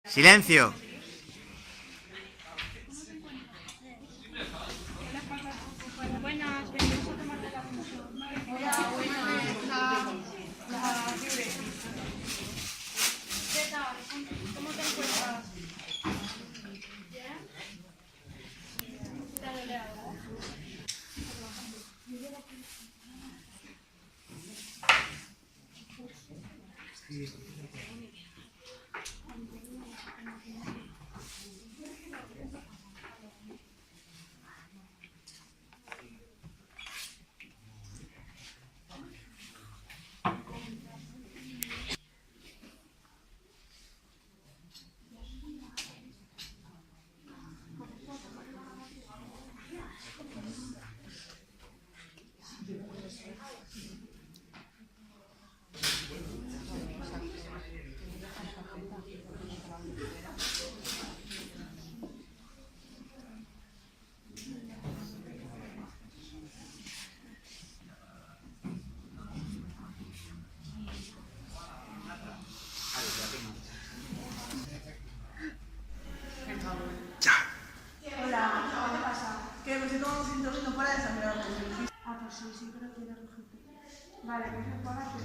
Silencio. Buenas, venimos a tomarte la comisión. Hola, buenas. ¿Qué tal? ¿Cómo te encuentras? ¿Bien? ¿Te duele algo? Hola, ¿qué te pasa? Que me estoy tomando un cinturón y no para de sangrarme. Ah, pues sí, pero tiene rojito. Vale, pues apagate.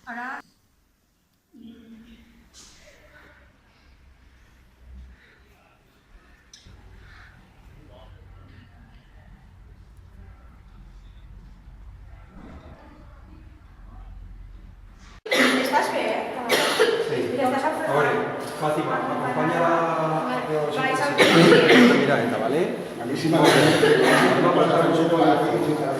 Ahora... ¿Estás bien? Sí. ¿Ya estás A enferma? veure, Fàtima, acompanya-la Vais al una miradeta, ¿vale? A mí sí me gusta. No La apartar canción mucho de la la física.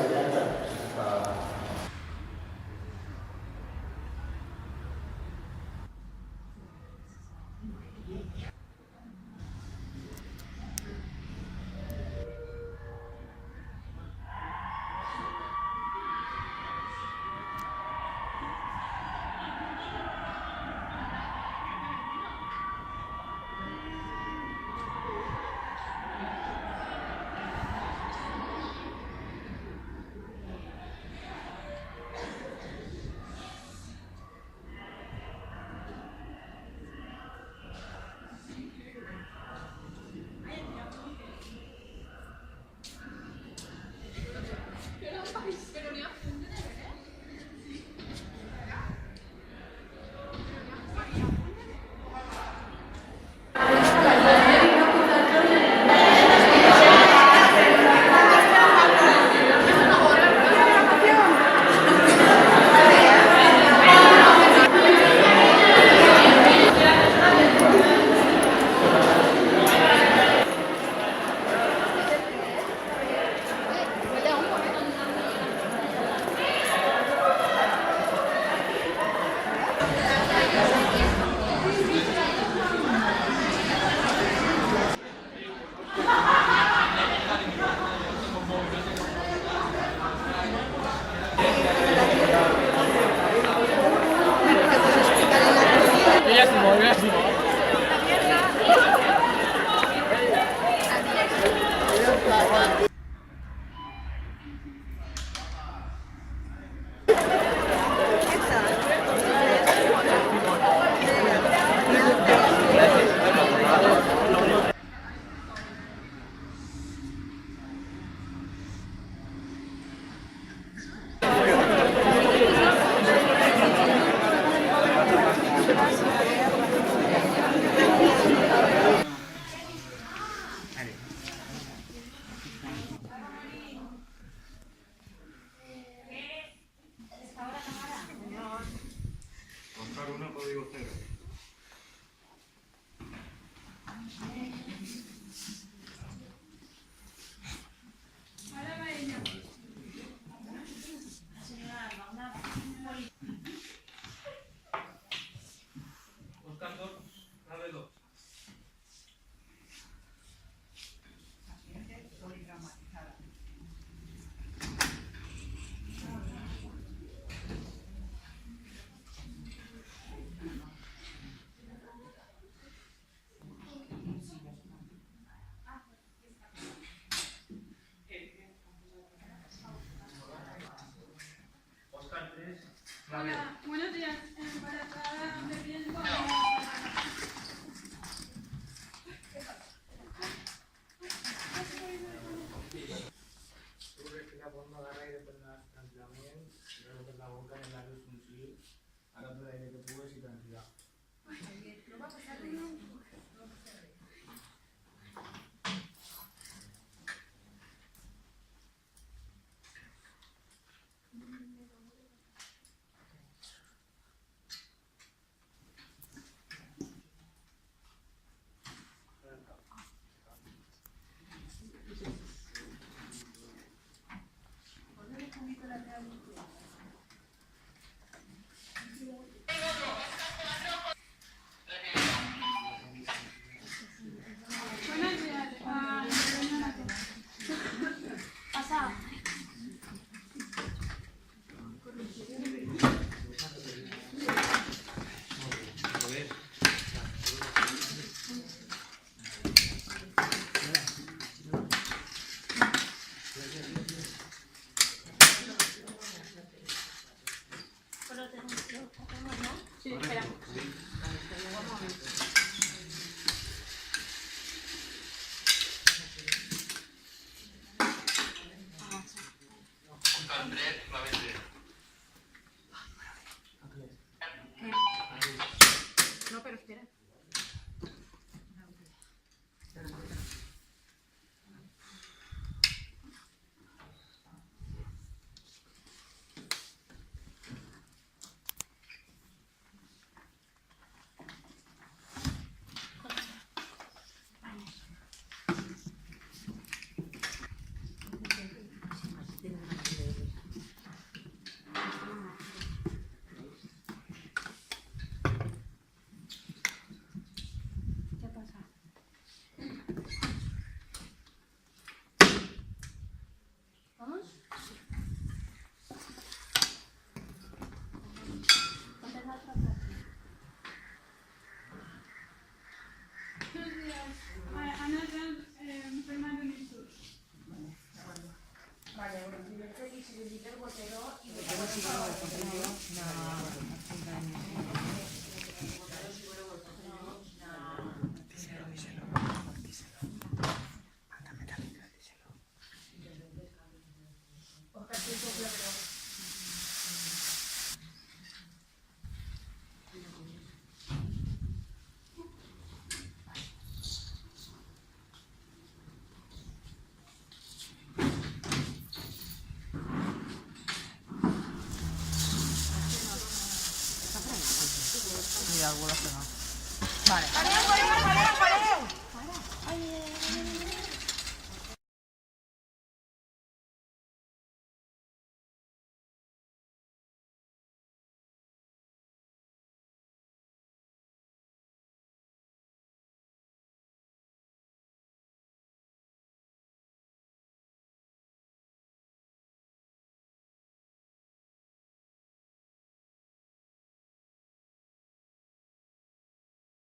Comprar una código cero. Buscando, dale dos. No, pero espera. ¿Qué pasa? ¿Vamos? Ponte la otra parte. Buenos días. Ana Fernando Nisur. Vale, bueno, director y si el botero y Mira, algunos que no. Vale.